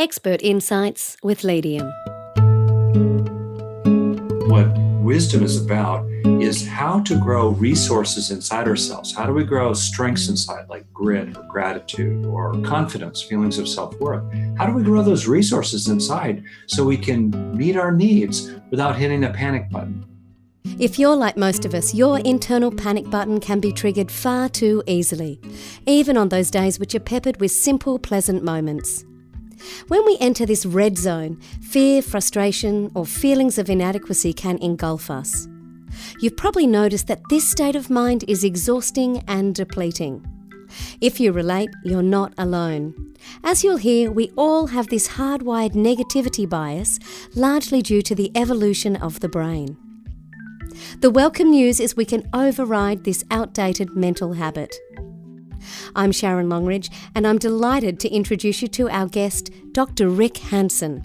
Expert Insights with Leadium. What wisdom is about is how to grow resources inside ourselves. How do we grow strengths inside, like grit or gratitude or confidence, feelings of self-worth? How do we grow those resources inside so we can meet our needs without hitting the panic button? If you're like most of us, your internal panic button can be triggered far too easily, even on those days which are peppered with simple, pleasant moments. When we enter this red zone, fear, frustration, or feelings of inadequacy can engulf us. You've probably noticed that this state of mind is exhausting and depleting. If you relate, you're not alone. As you'll hear, we all have this hardwired negativity bias, largely due to the evolution of the brain. The welcome news is we can override this outdated mental habit. I'm Sharon Longridge, and I'm delighted to introduce you to our guest, Dr. Rick Hanson.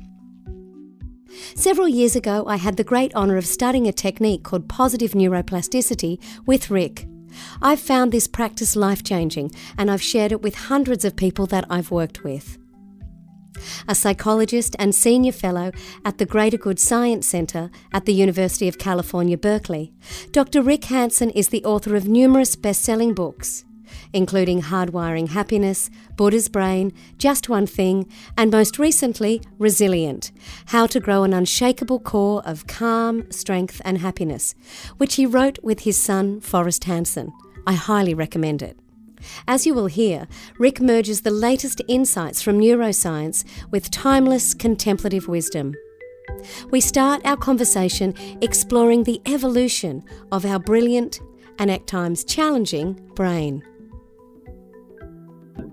Several years ago, I had the great honour of studying a technique called positive neuroplasticity with Rick. I've found this practice life-changing, and I've shared it with hundreds of people that I've worked with. A psychologist and senior fellow at the Greater Good Science Centre at the University of California, Berkeley, Dr. Rick Hanson is the author of numerous best-selling books, including Hardwiring Happiness, Buddha's Brain, Just One Thing, and most recently, Resilient, How to Grow an Unshakable Core of Calm, Strength and Happiness, which he wrote with his son, Forrest Hanson. I highly recommend it. As you will hear, Rick merges the latest insights from neuroscience with timeless contemplative wisdom. We start our conversation exploring the evolution of our brilliant and at times challenging brain.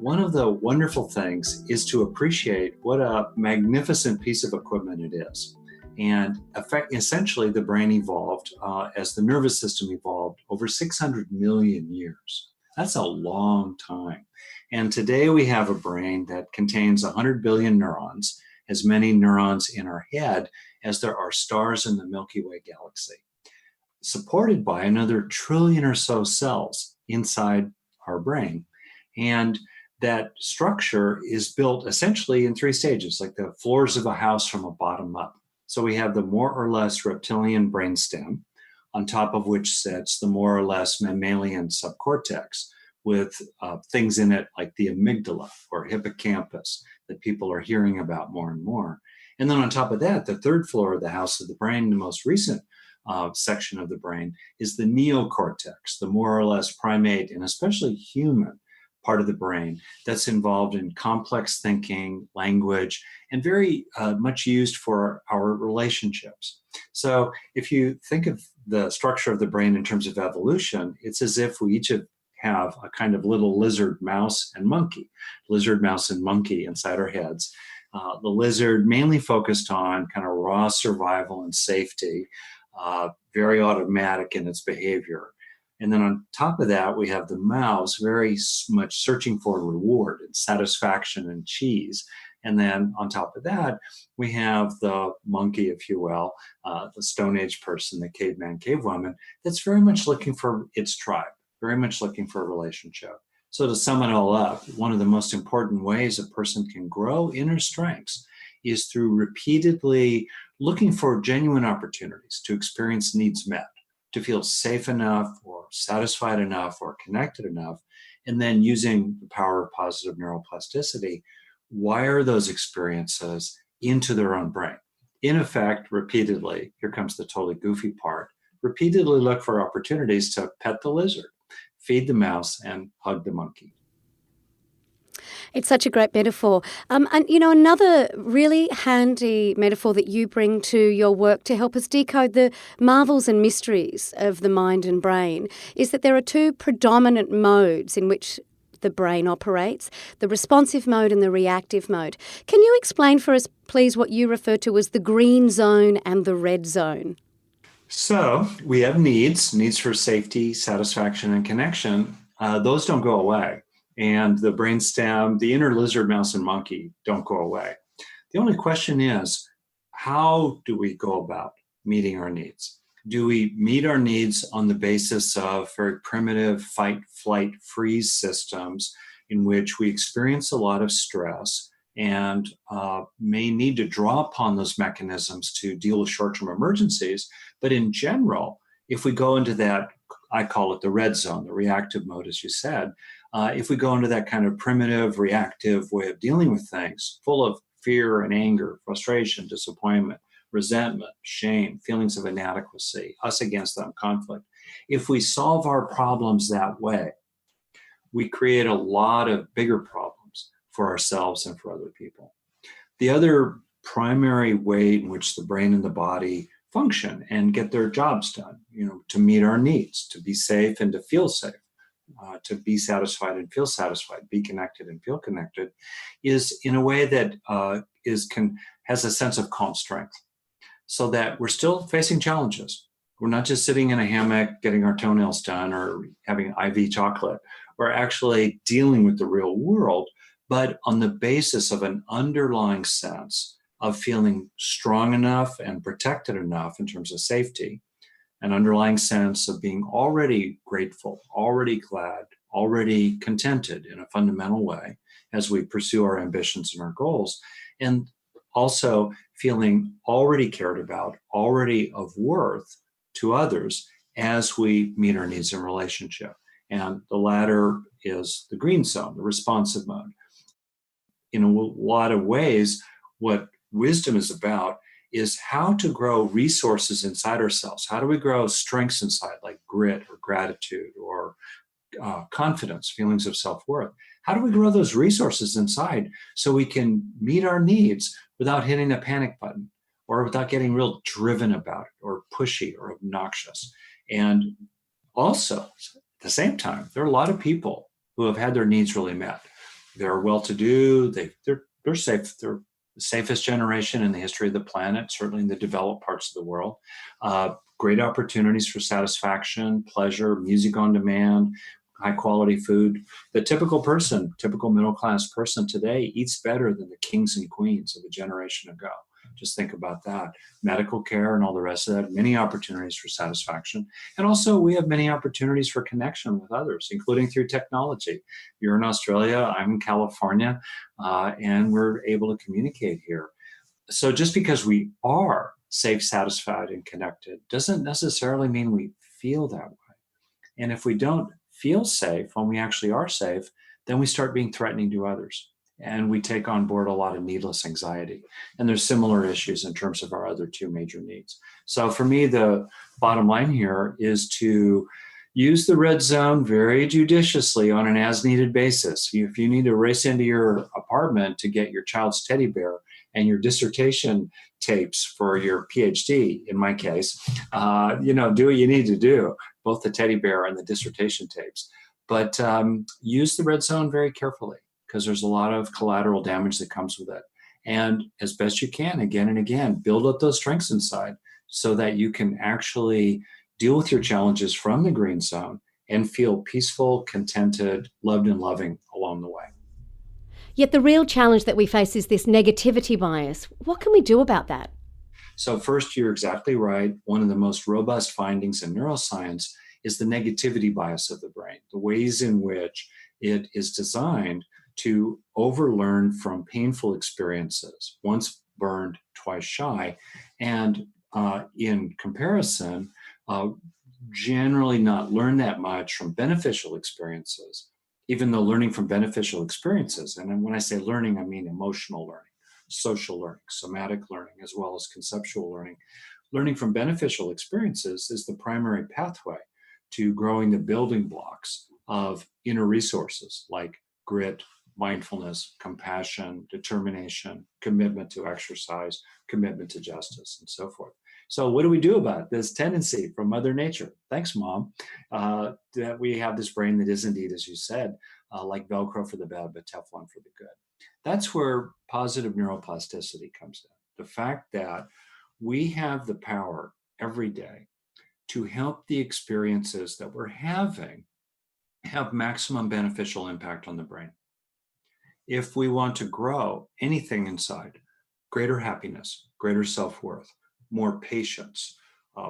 One of the wonderful things is to appreciate what a magnificent piece of equipment it is. And essentially, the brain evolved as the nervous system evolved over 600 million years. That's a long time. And today we have a brain that contains 100 billion neurons, as many neurons in our head as there are stars in the Milky Way galaxy, supported by another trillion or so cells inside our brain. And that structure is built essentially in three stages, like the floors of a house from a bottom up. So we have the more or less reptilian brainstem, on top of which sits the more or less mammalian subcortex with things in it like the amygdala or hippocampus that people are hearing about more and more. And then on top of that, the third floor of the house of the brain, the most recent section of the brain, is the neocortex, the more or less primate and especially human part of the brain that's involved in complex thinking, language, and very much used for our relationships. So if you think of the structure of the brain in terms of evolution, it's as if we each have a kind of little lizard, mouse, and monkey inside our heads. The lizard mainly focused on kind of raw survival and safety, very automatic in its behavior. And then on top of that, we have the mouse, very much searching for reward and satisfaction and cheese. And then on top of that, we have the monkey, if you will, the Stone Age person, the caveman, cavewoman, that's very much looking for its tribe, very much looking for a relationship. So to sum it all up, one of the most important ways a person can grow inner strengths is through repeatedly looking for genuine opportunities to experience needs met, to feel safe enough or satisfied enough or connected enough, and then using the power of positive neuroplasticity, wire those experiences into their own brain. In effect, repeatedly, here comes the totally goofy part, repeatedly look for opportunities to pet the lizard, feed the mouse, and hug the monkey. It's such a great metaphor. And, another really handy metaphor that you bring to your work to help us decode the marvels and mysteries of the mind and brain is that there are two predominant modes in which the brain operates, the responsive mode and the reactive mode. Can you explain for us, please, what you refer to as the green zone and the red zone? So we have needs for safety, satisfaction, and connection. Those don't go away. And the brainstem, the inner lizard, mouse, and monkey don't go away. The only question is, how do we go about meeting our needs? Do we meet our needs on the basis of very primitive fight, flight, freeze systems in which we experience a lot of stress and may need to draw upon those mechanisms to deal with short-term emergencies. But in general, if we go into that, I call it the red zone, the reactive mode, as you said, if we go into that kind of primitive, reactive way of dealing with things, full of fear and anger, frustration, disappointment, resentment, shame, feelings of inadequacy, us against them, conflict. If we solve our problems that way, we create a lot of bigger problems for ourselves and for other people. The other primary way in which the brain and the body function and get their jobs done, to meet our needs, to be safe and to feel safe, to be satisfied and feel satisfied, be connected and feel connected, is in a way that has a sense of calm strength, so that we're still facing challenges. We're not just sitting in a hammock getting our toenails done or having IV chocolate. We're actually dealing with the real world, but on the basis of an underlying sense of feeling strong enough and protected enough in terms of safety, an underlying sense of being already grateful, already glad, already contented in a fundamental way as we pursue our ambitions and our goals, and also feeling already cared about, already of worth to others as we meet our needs in relationship. And the latter is the green zone, the responsive mode. In a lot of ways, what wisdom is about is how to grow resources inside ourselves. How do we grow strengths inside, like grit or gratitude or confidence, feelings of self-worth? How do we grow those resources inside so we can meet our needs without hitting the panic button or without getting real driven about it or pushy or obnoxious? And also, at the same time, there are a lot of people who have had their needs really met. They're well-to-do, they're safe, they're the safest generation in the history of the planet, certainly in the developed parts of the world. Great opportunities for satisfaction, pleasure, music on demand, high quality food. The typical middle-class person today eats better than the kings and queens of a generation ago. Just think about that. Medical care and all the rest of that, many opportunities for satisfaction. And also we have many opportunities for connection with others, including through technology. You're in Australia, I'm in California, and we're able to communicate here. So just because we are safe, satisfied, and connected doesn't necessarily mean we feel that way. And if we don't feel safe when we actually are safe, then we start being threatening to others. And we take on board a lot of needless anxiety. And there's similar issues in terms of our other two major needs. So for me, the bottom line here is to use the red zone very judiciously on an as-needed basis. If you need to race into your apartment to get your child's teddy bear and your dissertation tapes for your PhD, in my case, do what you need to do, both the teddy bear and the dissertation tapes. But use the red zone very carefully, because there's a lot of collateral damage that comes with it. And as best you can, again and again, build up those strengths inside so that you can actually deal with your challenges from the green zone and feel peaceful, contented, loved and loving along the way. Yet the real challenge that we face is this negativity bias. What can we do about that? So first, you're exactly right. One of the most robust findings in neuroscience is the negativity bias of the brain, the ways in which it is designed to overlearn from painful experiences, once burned, twice shy, and in comparison, generally not learn that much from beneficial experiences, even though learning from beneficial experiences, and when I say learning, I mean emotional learning, social learning, somatic learning, as well as conceptual learning. Learning from beneficial experiences is the primary pathway to growing the building blocks of inner resources like grit, mindfulness, compassion, determination, commitment to exercise, commitment to justice, and so forth. So what do we do about this tendency from Mother Nature? Thanks, Mom, that we have this brain that is indeed, as you said, like Velcro for the bad, but Teflon for the good. That's where positive neuroplasticity comes in. The fact that we have the power every day to help the experiences that we're having have maximum beneficial impact on the brain. If we want to grow anything inside, greater happiness, greater self-worth, more patience,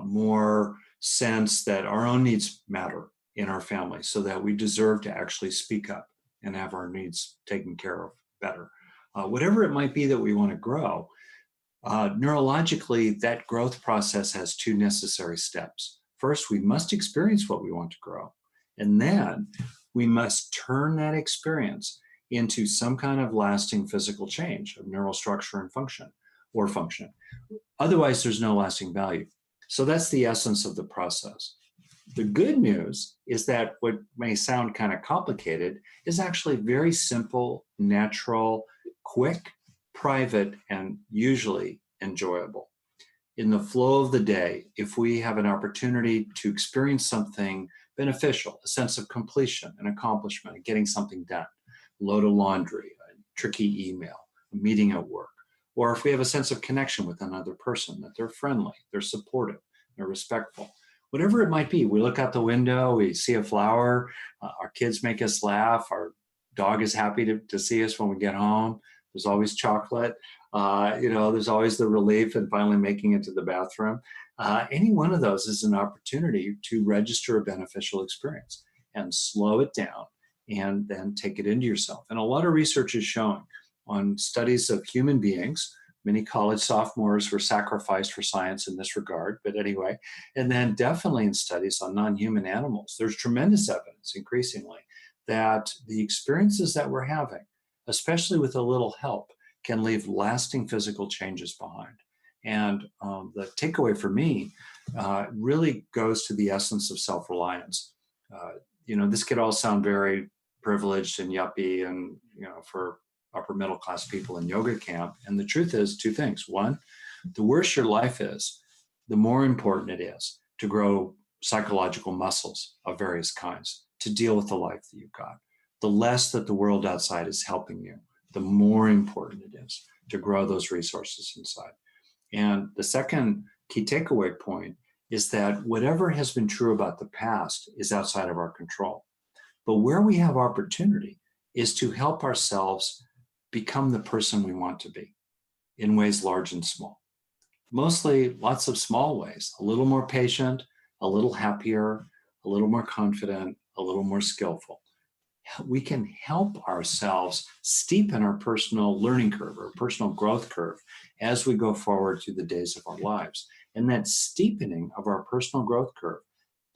more sense that our own needs matter in our family so that we deserve to actually speak up and have our needs taken care of better. whatever it might be that we want to grow. Neurologically, that growth process has two necessary steps. First, we must experience what we want to grow, and then we must turn that experience into some kind of lasting physical change of neural structure and function or function. Otherwise, there's no lasting value. So that's the essence of the process. The good news is that what may sound kind of complicated is actually very simple, natural, quick, private, and usually enjoyable. In the flow of the day, if we have an opportunity to experience something beneficial, a sense of completion, an accomplishment, getting something done, load of laundry, a tricky email, a meeting at work, or if we have a sense of connection with another person, that they're friendly, they're supportive, they're respectful, whatever it might be. We look out the window, we see a flower, our kids make us laugh, our dog is happy to see us when we get home. There's always chocolate, there's always the relief in finally making it to the bathroom. Any one of those is an opportunity to register a beneficial experience and slow it down and then take it into yourself. And a lot of research is showing on studies of human beings. Many college sophomores were sacrificed for science in this regard, but anyway, and then definitely in studies on non-human animals, there's tremendous evidence increasingly that the experiences that we're having, especially with a little help, can leave lasting physical changes behind. And the takeaway for me really goes to the essence of self-reliance. This could all sound very privileged and yuppie and, for upper middle class people in yoga camp. And the truth is two things. One, the worse your life is, the more important it is to grow psychological muscles of various kinds to deal with the life that you've got. The less that the world outside is helping you, the more important it is to grow those resources inside. And the second key takeaway point is that whatever has been true about the past is outside of our control. But where we have opportunity is to help ourselves become the person we want to be in ways large and small. Mostly lots of small ways, a little more patient, a little happier, a little more confident, a little more skillful. We can help ourselves steepen our personal learning curve or personal growth curve as we go forward through the days of our lives. And that steepening of our personal growth curve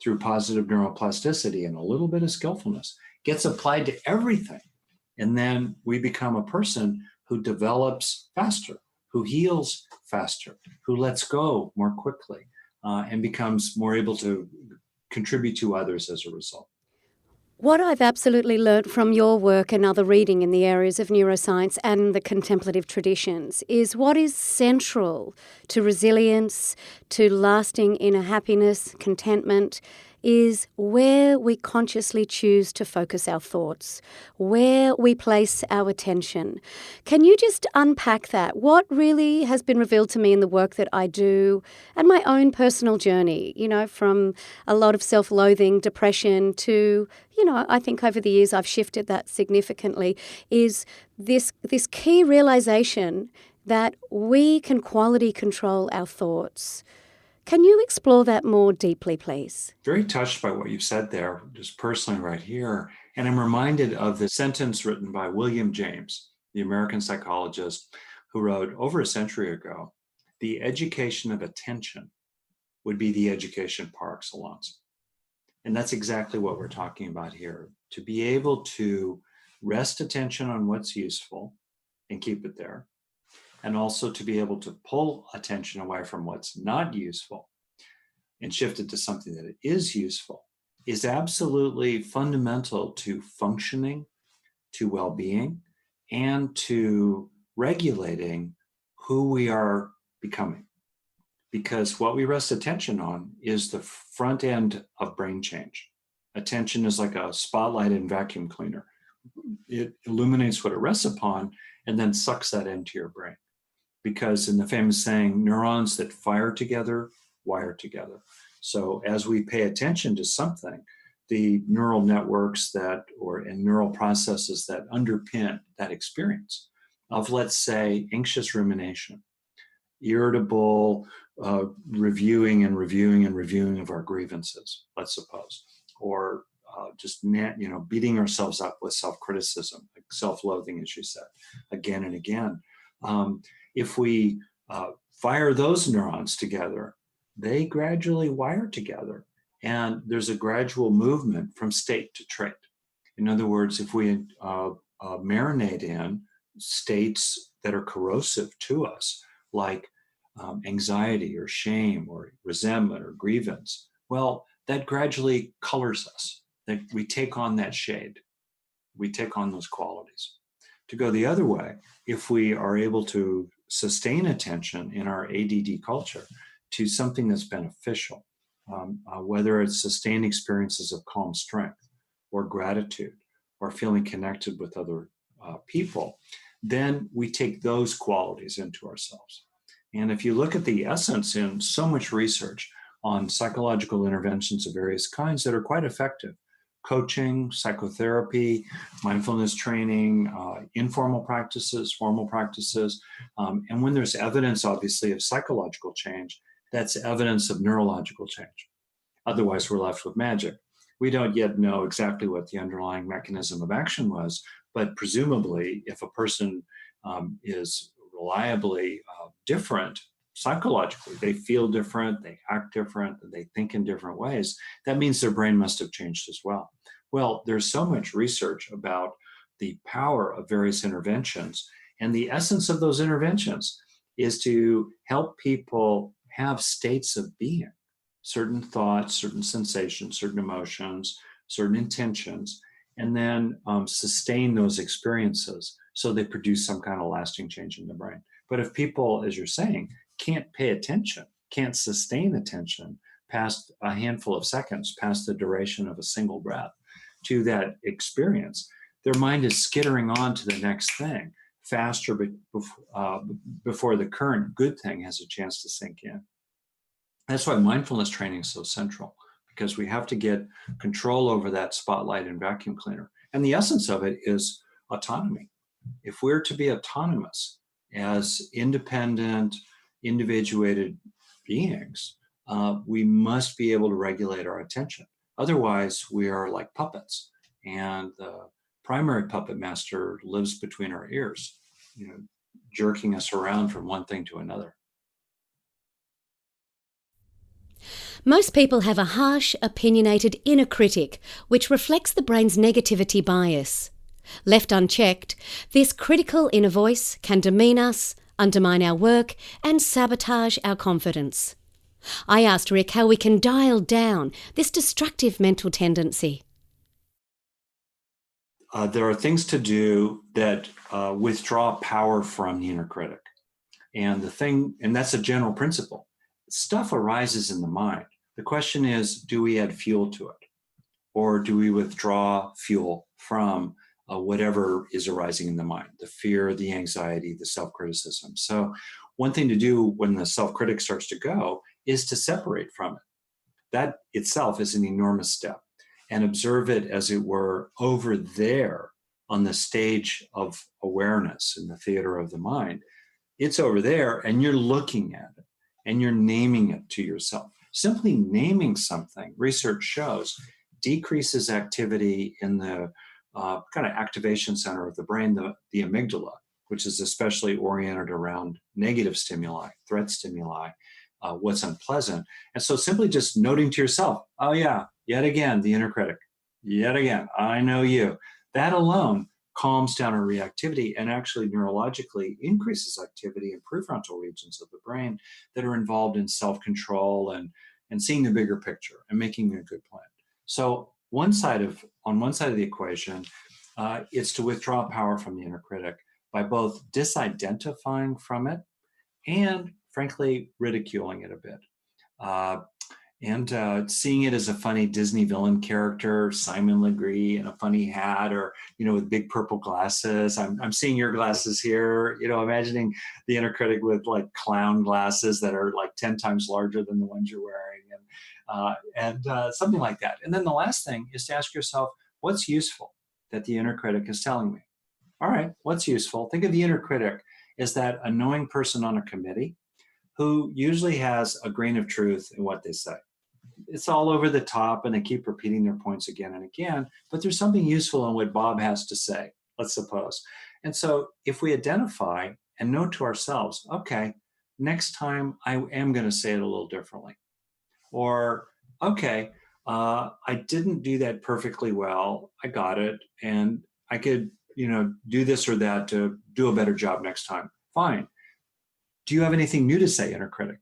through positive neuroplasticity and a little bit of skillfulness gets applied to everything. And then we become a person who develops faster, who heals faster, who lets go more quickly, and becomes more able to contribute to others as a result. What I've absolutely learnt from your work and other reading in the areas of neuroscience and the contemplative traditions is what is central to resilience, to lasting inner happiness, contentment, is where we consciously choose to focus our thoughts, where we place our attention. Can you just unpack that? What really has been revealed to me in the work that I do and my own personal journey, from a lot of self-loathing, depression to, I think over the years I've shifted that significantly, is this key realization that we can quality control our thoughts. Can you explore that more deeply, please? Very touched by what you've said there, just personally right here. And I'm reminded of the sentence written by William James, the American psychologist, who wrote over a century ago, "The education of attention would be the education par excellence." And that's exactly what we're talking about here. To be able to rest attention on what's useful and keep it there, and also to be able to pull attention away from what's not useful and shift it to something that is useful is absolutely fundamental to functioning, to well-being, and to regulating who we are becoming. Because what we rest attention on is the front end of brain change. Attention is like a spotlight and vacuum cleaner. It illuminates what it rests upon and then sucks that into your brain. Because in the famous saying, neurons that fire together, wire together. So as we pay attention to something, the neural networks and neural processes that underpin that experience of, let's say, anxious rumination, irritable reviewing of our grievances, let's suppose, or beating ourselves up with self-criticism, like self-loathing, as you said, again and again. If we fire those neurons together, they gradually wire together. And there's a gradual movement from state to trait. In other words, if we marinate in states that are corrosive to us, like anxiety or shame or resentment or grievance, well, that gradually colors us. That we take on that shade. We take on those qualities. To go the other way, if we are able to sustain attention in our ADD culture to something that's beneficial, whether it's sustained experiences of calm strength or gratitude or feeling connected with other people, then we take those qualities into ourselves. And if you look at the essence in so much research on psychological interventions of various kinds that are quite effective, coaching, psychotherapy, mindfulness training, informal practices, formal practices, and when there's evidence, obviously, of psychological change, that's evidence of neurological change. Otherwise, we're left with magic. We don't yet know exactly what the underlying mechanism of action was, but presumably, if a person is reliably different psychologically, they feel different, they act different, they think in different ways, that means their brain must have changed as well. Well, there's so much research about the power of various interventions, and the essence of those interventions is to help people have states of being, certain thoughts, certain sensations, certain emotions, certain intentions, and then sustain those experiences so they produce some kind of lasting change in the brain. But if people, as you're saying, can't pay attention, can't sustain attention past a handful of seconds, past the duration of a single breath to that experience, their mind is skittering on to the next thing faster before the current good thing has a chance to sink in. That's why mindfulness training is so central, because we have to get control over that spotlight and vacuum cleaner. And the essence of it is autonomy. If we're to be autonomous as independent, individuated beings, we must be able to regulate our attention. Otherwise, we are like puppets, and the primary puppet master lives between our ears, jerking us around from one thing to another. Most people have a harsh, opinionated inner critic, which reflects the brain's negativity bias. Left unchecked, this critical inner voice can demean us, undermine our work, and sabotage our confidence. I asked Rick how we can dial down this destructive mental tendency. There are things to do that withdraw power from the inner critic. And that's a general principle. Stuff arises in the mind. The question is, do we add fuel to it? Or do we withdraw fuel from whatever is arising in the mind, the fear, the anxiety, the self-criticism? So one thing to do when the self-critic starts to go is to separate from it. That itself is an enormous step, and observe it, as it were, over there on the stage of awareness in the theater of the mind. It's over there, and you're looking at it, and you're naming it to yourself. Simply naming something, research shows, decreases activity in the kind of activation center of the brain, the amygdala, which is especially oriented around negative stimuli, threat stimuli, what's unpleasant. And so simply just noting to yourself, oh yeah, yet again, the inner critic, yet again, I know you. That alone calms down our reactivity and actually neurologically increases activity in prefrontal regions of the brain that are involved in self-control and seeing the bigger picture and making a good plan. So on one side of the equation, it's to withdraw power from the inner critic by both disidentifying from it and, frankly, ridiculing it a bit. And seeing it as a funny Disney villain character, Simon Legree in a funny hat, or with big purple glasses. I'm seeing your glasses here. Imagining the inner critic with like clown glasses that are like 10 times larger than the ones you're wearing, and something like that. And then the last thing is to ask yourself, what's useful that the inner critic is telling me? All right, what's useful? Think of the inner critic as that annoying person on a committee who usually has a grain of truth in what they say. it's all over the top and they keep repeating their points again and again, but there's something useful in what Bob has to say, let's suppose. And so if we identify and note to ourselves, okay, next time I am going to say it a little differently. Or, okay, I didn't do that perfectly well. I got it. And I could, do this or that to do a better job next time. Fine. Do you have anything new to say, inner critic?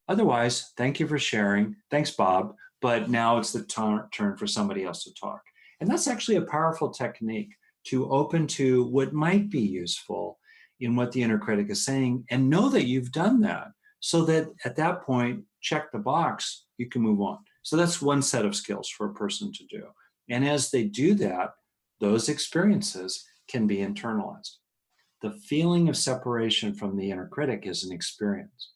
Otherwise, thank you for sharing. Thanks, Bob. But now it's the turn for somebody else to talk. And that's actually a powerful technique to open to what might be useful in what the inner critic is saying, and know that you've done that, so that at that point, check the box, you can move on. So that's one set of skills for a person to do. And as they do that, those experiences can be internalized. The feeling of separation from the inner critic is an experience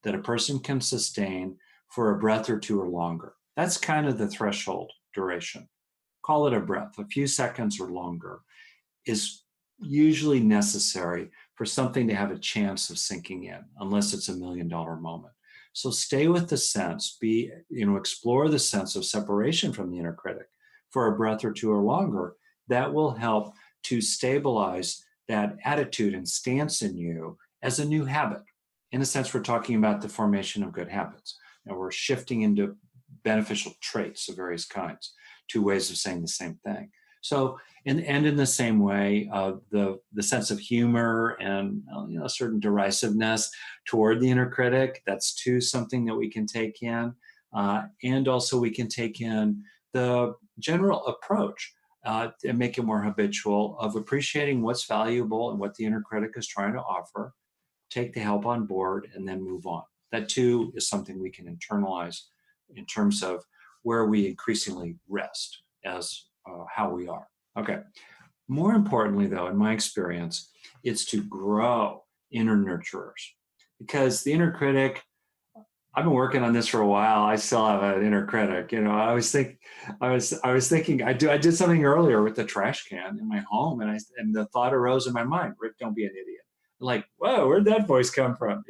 that a person can sustain for a breath or two or longer. That's kind of the threshold duration. Call it a breath, a few seconds or longer is usually necessary for something to have a chance of sinking in, unless it's $1 million moment. So stay with the sense, explore the sense of separation from the inner critic for a breath or two or longer. That will help to stabilize that attitude and stance in you as a new habit. In a sense, we're talking about the formation of good habits. And we're shifting into beneficial traits of various kinds, two ways of saying the same thing. So, and in the same way, the sense of humor and a certain derisiveness toward the inner critic, that's too something that we can take in. And also we can take in the general approach and make it more habitual of appreciating what's valuable and what the inner critic is trying to offer, take the help on board, and then move on. That too is something we can internalize in terms of where we increasingly rest as how we are. Okay. More importantly, though, in my experience, it's to grow inner nurturers, because the inner critic, I've been working on this for a while. I still have an inner critic. I was thinking, I did something earlier with the trash can in my home, and the thought arose in my mind, Rick, don't be an idiot. Like, whoa, where'd that voice come from?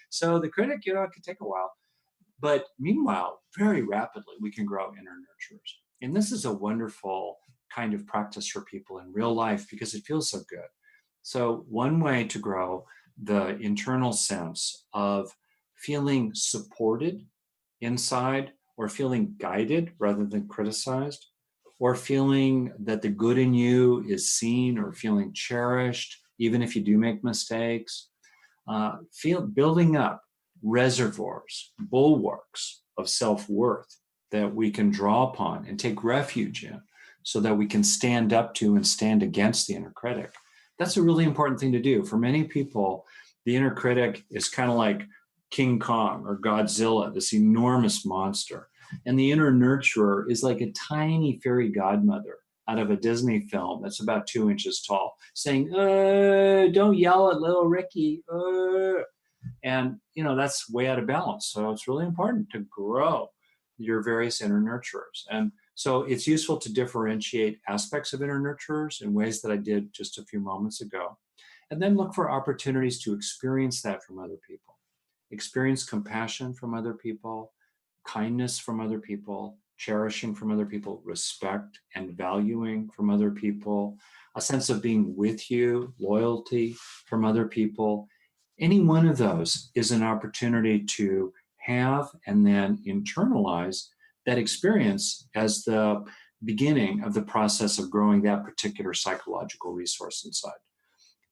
So the critic, it could take a while. But meanwhile, very rapidly, we can grow inner nurturers. And this is a wonderful kind of practice for people in real life because it feels so good. So one way to grow the internal sense of feeling supported inside, or feeling guided rather than criticized, or feeling that the good in you is seen, or feeling cherished, even if you do make mistakes, building up reservoirs, bulwarks of self-worth that we can draw upon and take refuge in, so that we can stand up to and stand against the inner critic. That's a really important thing to do. For many people, the inner critic is kind of like King Kong or Godzilla, this enormous monster. And the inner nurturer is like a tiny fairy godmother out of a Disney film that's about 2 inches tall, saying, don't yell at little Ricky. And, that's way out of balance. So it's really important to grow your various inner nurturers. And so it's useful to differentiate aspects of inner nurturers in ways that I did just a few moments ago. And then look for opportunities to experience that from other people. Experience compassion from other people, kindness from other people, cherishing from other people, respect and valuing from other people, a sense of being with you, loyalty from other people. Any one of those is an opportunity to have and then internalize that experience as the beginning of the process of growing that particular psychological resource inside.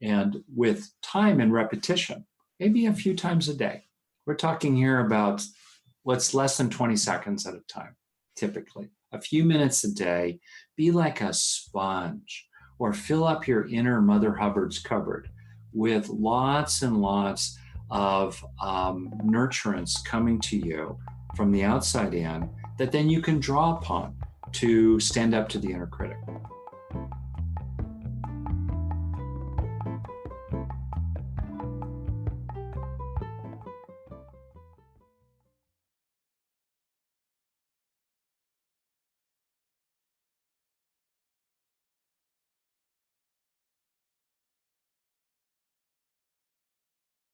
And with time and repetition, maybe a few times a day, we're talking here about what's less than 20 seconds at a time, typically. A few minutes a day, be like a sponge, or fill up your inner Mother Hubbard's cupboard with lots and lots of nurturance coming to you from the outside in that then you can draw upon to stand up to the inner critic.